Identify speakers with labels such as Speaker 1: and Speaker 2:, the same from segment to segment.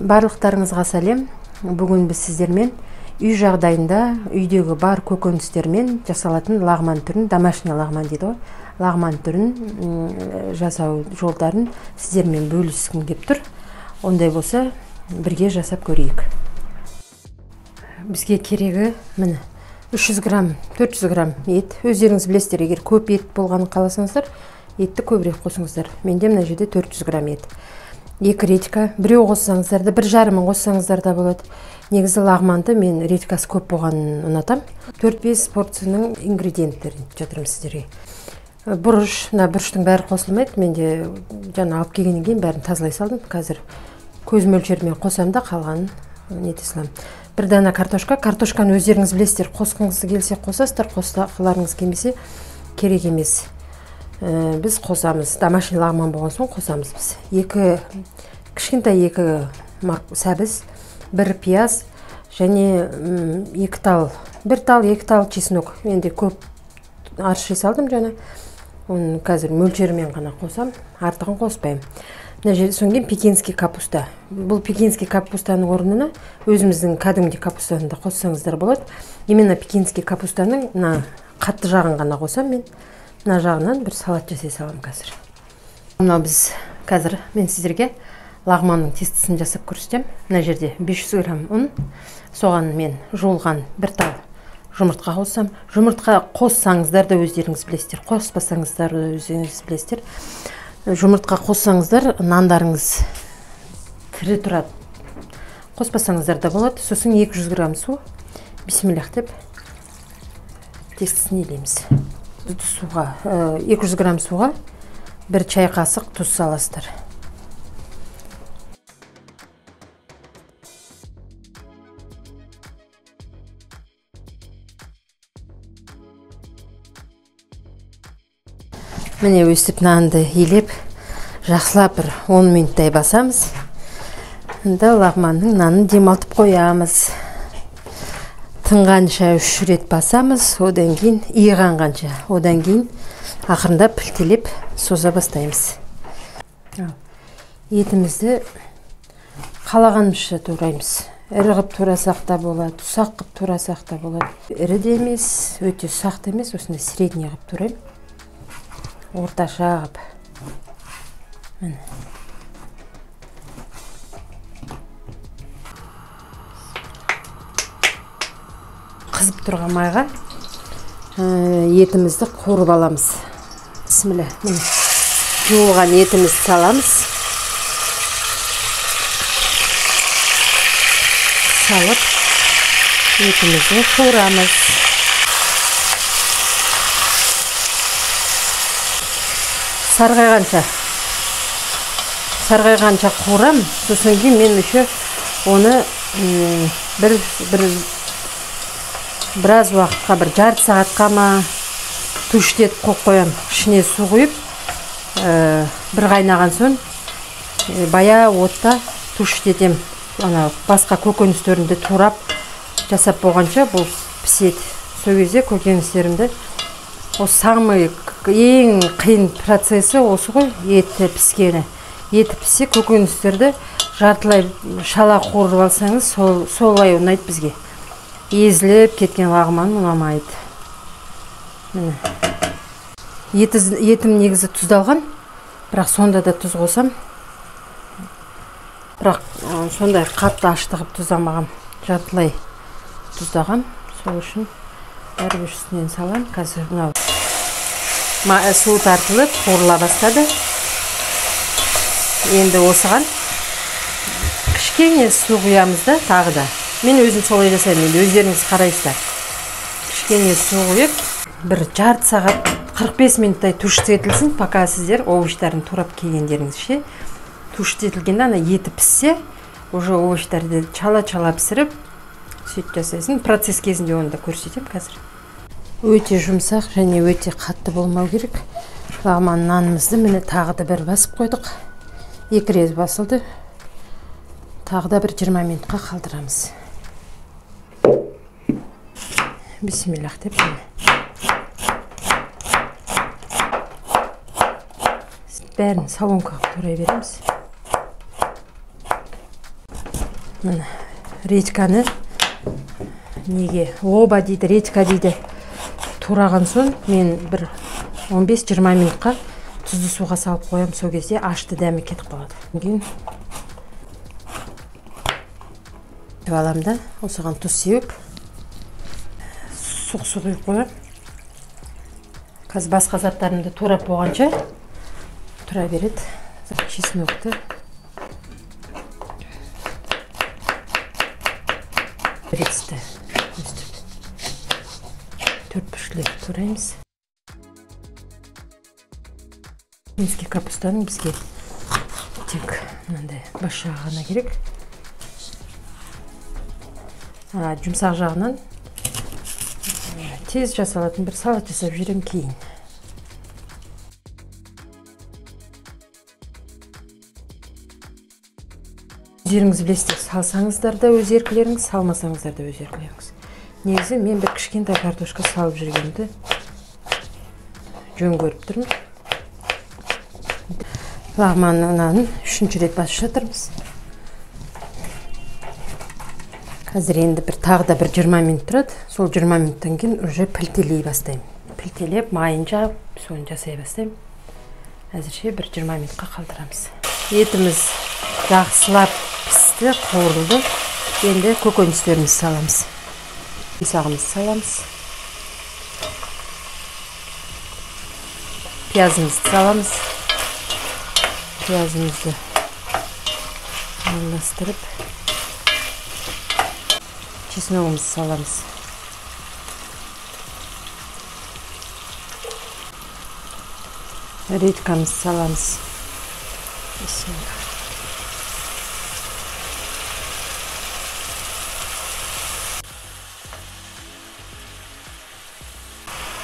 Speaker 1: Барлықтарыңызға сәлем. Бүгін біз сіздермен үй жағдайында үйдегі бар көкөністермен жасалатын лағман түрін, домашний лағман дейді ғой, лағман түрін жасау жолдарын сіздермен бөліскім келіп тұр. Ондай болса, бірге жасап көрейік. Бізге керегі міне 300 грамм, 400 грамм ет. Өздеріңіз білесіздер, егер көп ет болғанын қаласаңыздар, етті көбірек қосыңыздар. Менде мына жерде 400 грамм ет. 2 редька, біреу қоссаңыздар да, 1,5 қоссаңыздар да болады. Негізі лағманды мен редькасы көп болғанын ұнатам. 4-5 порцияның ингредиенттерін жатырмын сіздерге. Бұрыш, бұрыштың бәрі қосылмайды. Менде жаңа алып келгеннен кейін бәрін тазалай салдым. Қазір көз мөлшерімен қосам да қалғанын нете салам. 1 дана картошка. Картошканы өздеріңіз білесіздер, қосқыңыз келсе қосасыздар, қосқыларыңыз келмесе керек емес. Біз қосамыз. Домашний лағман болған соң қосамыз біз. Кішкентай 2 сәбіз, 1 пияз және 1 тал чеснок. Менде көп арши салдым жаңа. Оны қазір мөлшерімен ғана қосам, артығын қоспаймын. Мына жерде соңген пекинский капуста. Бұл пекинский капустаның орнына өзіміздің кәдімгі капустаны да қоссаңыздар болады. Именно пекинский капустаның қатты жағын ғана қосам мен. Мына жағынан бір салат жасай салам қазір. Мынау біз қазір мен сіздерге лағманның тестісін жасап көрсетем. Мына жерде 500 грамм ұн, соған мен жуылған 1 тал жұмыртқа қоссам. Жұмыртқа қоссаңыздар да өздеріңіз білесіздер, қоспасаңыздар да өздеріңіз білесіздер. Жұмыртқа қоссаңыздар, нандарыңыз тірі тұрады. Қоспасаңыздар да болады. Сосын 200 грамм су, бисмиллах деп тестісін елейміз. 200 грамм суға 1 чай қасық тұз саласыздар. Міне өстіп нанды елеп, жақсылап 10 минуттай басамыз. Онда лағманның нанын демалтып қоямыз. Тынғанша 3 рет басамыз, одан кейін иығанғанша, одан кейін ақырындап пілтелеп соза бастаймыз. Етімізді қалағанымызша тураймыз. Ірі қып турасақ та болады, ұсақ қып турасақ та болады. Ірі де емес, өте ұсақ та емес, осындай средний қып турайым. Орташа қып. Қызып тұрған майға етімізді қуырып аламыз. Бисмилля. Жуылған етімізді саламыз. Салып, етімізді қуырамыз. Сарғайғанша қуырам. Сосын кейін мен еще оны біраз уақытқа, жарты сағатқа ма түштетіп қойып қоям. Ішіне су құйып, бір қайнаған соң бая отта түштетем. Басқа көкөністерімді турап жасап болғанша бұл піседі. Сол кезде көкөністерімді самый ең қиын процесі осы ғой, еті піскені. Еті піссе көкөністерді жартылай шала қуырып алсаңыз, солай ұнайды бізге. Езіліп кеткен лағман ұнамайды. Етім негізі тұздалған, бірақ сонда да тұз қосам. Бірақ сондай қатты аштығып тұздамағам, жартылай тұздағам. Сол үшін бәрі үстінен салам. Қазір су тартылып, қуырыла бастады. Енді осыған кішкене су құямыз да, тағы да. Мен өзім солай жасаймын, енді өздеріңіз қарайсыздар. Кішкене су құйып, бір жарты сағат 45 минуттай түштетілсін, пока сіздер овощтарын турап келгендеріңізше. Түштетілгенде ана еті піссе, уже овощтарды чала-чала пісіріп, сөйтіп жасайсың. Процесс кезінде оны да көрсетем қазір. Өте жұмсақ және өте қатты болмау керек. Лағман нанымызды міне тағы да бір басып қойдық. 2 рет басылды. Тағы да бір 20 минутқа қалдырамыз. Бисмиллах деп. Бәрін салонкаға турай береміз. Міне редьканы неге оба дейді, редька дейді тураған соң мен бір 15-20 минутқа тұзды суға салып қоям, сол кезде ашты дәмі кетіп қалады. Кейін алам да осыған тұз сеуіп суық су құйып қоям. Қазір басқа заттарымды турап болғанша тұра береді. Чеснокты редисті өстіп 4-5 тураймыз. Минский капустаның бізге тек мынандай бас жағы ғана керек. Жұмсақ жағынан тез жасалатын бір салат жасап жүрем кейін. Өздеріңіз білесіздер, салсаңыздар да өз еркілеріңіз, салмасаңыздар да өз еркілеріңіз. Негізі мен бір кішкентай картошка салып жүргенді жөн көріп тұрмын. Лағманның нанын 3-ші рет басып жатырмыз. Қазір енді тағы да 20 минут тұрады. Сол 20 минуттан кейін уже пілтелей бастаймын. Пілтелеп, майын жағып, соны жасай бастаймын. Әзірше 20 минутқа қалдырамыз. Етіміз жақсылап пісті, қуырылды. Енді көкөністерімізді саламыз. Исағымызды саламыз. Пиязымызды саламыз. Пиязымызды араластырып, чесногымызды саламыз. Редькамызды саламыз.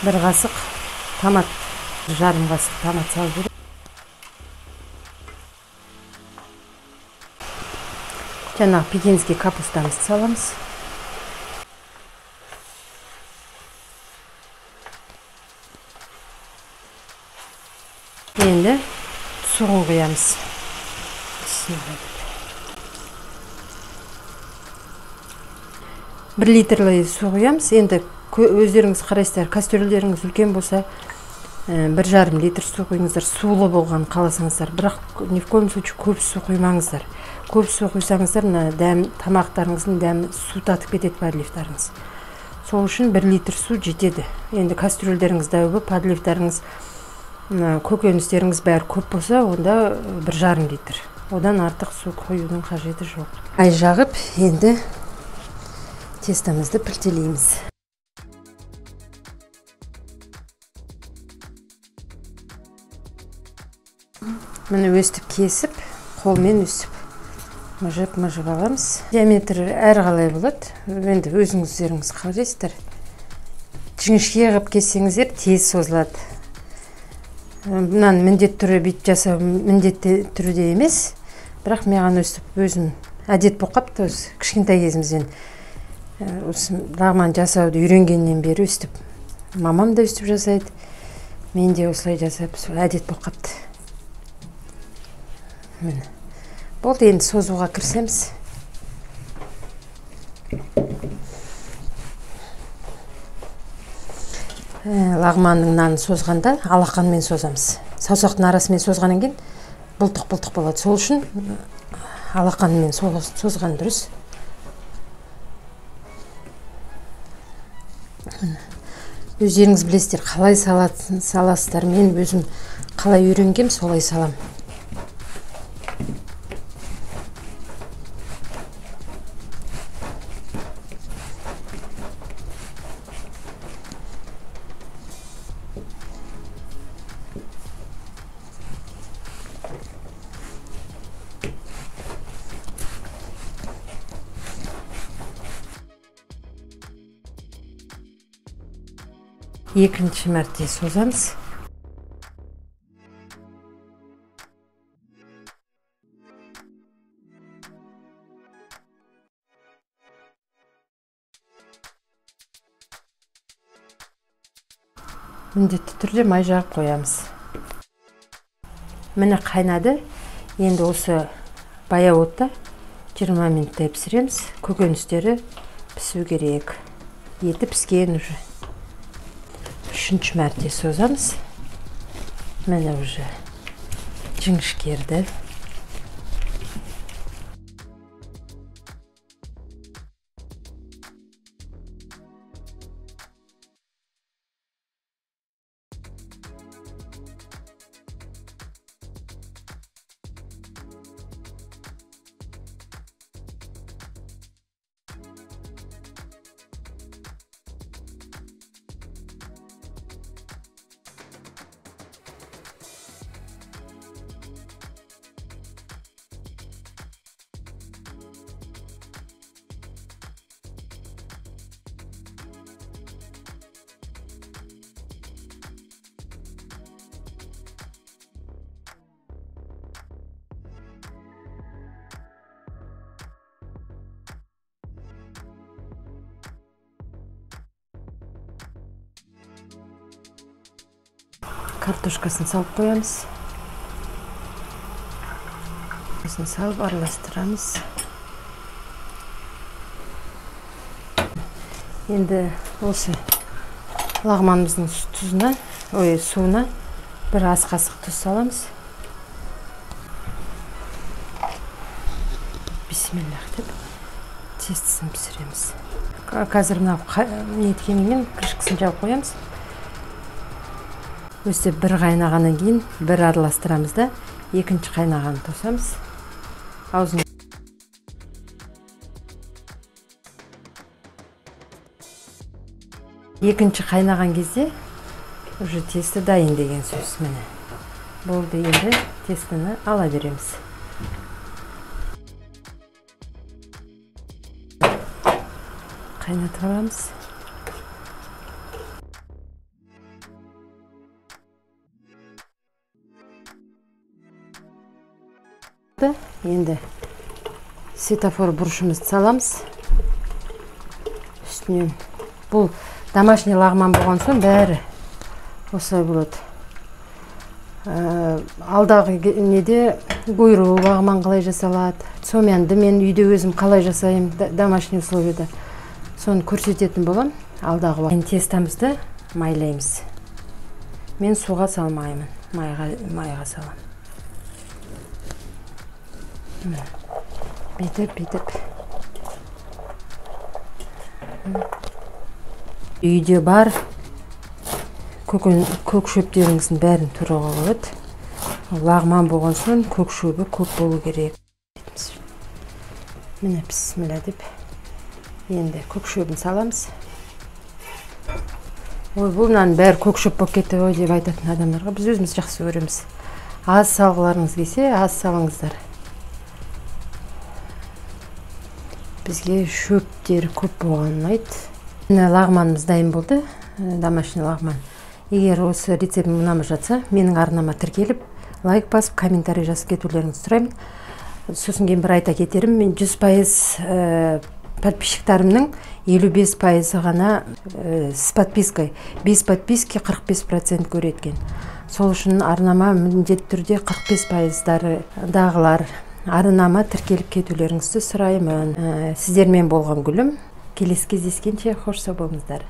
Speaker 1: Бір қасық томат, жарым қасық томат салып жүріп. Жаңағы пекинский капустамызды саламыз. Енді суын құямыз. 1 литрлі су құямыз. Енді өздеріңіз қарайсыздар, кастрюльдеріңіз үлкен болса 1,5 литр су құйыңыздар. Сулы болған қаласаңыздар, бірақ ни в коем случае көп су құймаңыздар. Көп су құйсаңыздар, тамақтарыңыздың дәмі су татып кетеді подливтарыңыз. Сол үшін 1 литр су жетеді. Енді кастрюльдеріңіз дәуі, подливтарыңыз, көкөністеріңіз бәрі көп болса, онда 1,5 литр. Одан артық су құюдың қажеті жоқ. Ай жағып, енді тестамызды пілтелейміз. Міне өстіп кесіп, қолмен өстіп мұжып аламыз. Диаметрі әрқалай болады. Енді өзіңіздеріңіз қалайсыздар. Жіңішке қылып кессеңіздер тез созылады. Мынаны міндетті түрде бүйтіп жасау міндетті түрде емес. Бірақ маған өстіп өзім әдет болып қапты, осы кішкентай кезімізден. Осы лағман жасауды үйренгеннен бері өстіп. Мамам да өстіп жасайды. Мен де осылай жасап, әдет болып қапты. Болды, енді созуға кірсеміз. Лағманның нанын созғанда алақанмен созамыз. Саусақтың арасымен созғаннан кейін бұлтық болады. Сол үшін алақанмен созған дұрыс. Өздеріңіз білесіздер, қалай саласыздар. Мен өзім қалай үйренгем, солай салам. Екінші мәрте созамыз. Міндетті түрде май жағып қоямыз. Міне қайнады. Енді осы баяу отта 20 минуттай пісіреміз. Көкөністері пісу керек. Еті піскен уже. 3-ші мәрте созамыз. Міне уже жіңішкерді. Картошкасын салып қоямыз. Картошкасын салып араластырамыз. Енді осы лағманымыздың суына бір ас қасық тұз саламыз. Бисмиллах деп тестісін пісіреміз. Қазір мынау неткеннен крышкасын жауып қоямыз. Өсі бір қайнағаннан кейін бір араластырамыз да, екінші қайнағанын тосамыз. Аузын екінші қайнаған кезде уже тесті дайын деген сөз. Міне. Болды, енді тестіні ала береміз. Қайнатып аламыз. Енді светофор бұрышымызды саламыз. Үстінен бұл домашний лағман болған соң бәрі осылай болады. Алдағы неде гойру лағман қалай жасалады, сомянды мен үйде өзім қалай жасайым домашний условияда. Соны көрсететін болам. Алдағы уақытта тестамызды майлаймыз. Мен суға салмаймын, майға салам. Бейтіп. Үйде бар көк шөптеріңіздің бәрін тұруға болады. Лағман болған соң көк шөбі көп болу керек. Міне бисмилла деп. Енді көк шөбін саламыз. Бұл нан бәрі көк шөп болып кетті ғой деп айтатын адамдарға біз өзіміз жақсы көреміз. Аз салғыларыңыз келсе, аз салыңыздар. Бізге шөптері көп болған ұнайды. Лағманымыз дайын болды, домашний лағман. Егер осы рецептім ұнамы жатса, менің арнама тіркеліп, лайк басып, комментарий жазып кетулеріңізді сұраймын. Сосын кейін бір айта кетерім, мен 100% подписчиктарымның 55% ғана с подпиской, без подписки 45% көреткен. Сол үшін арнама міндетті түрде 45% дағылар арнама тіркеліп кетулеріңізді сұраймын. Сіздермен болған гүлім. Келесі кездескенше қош сау болыңыздар.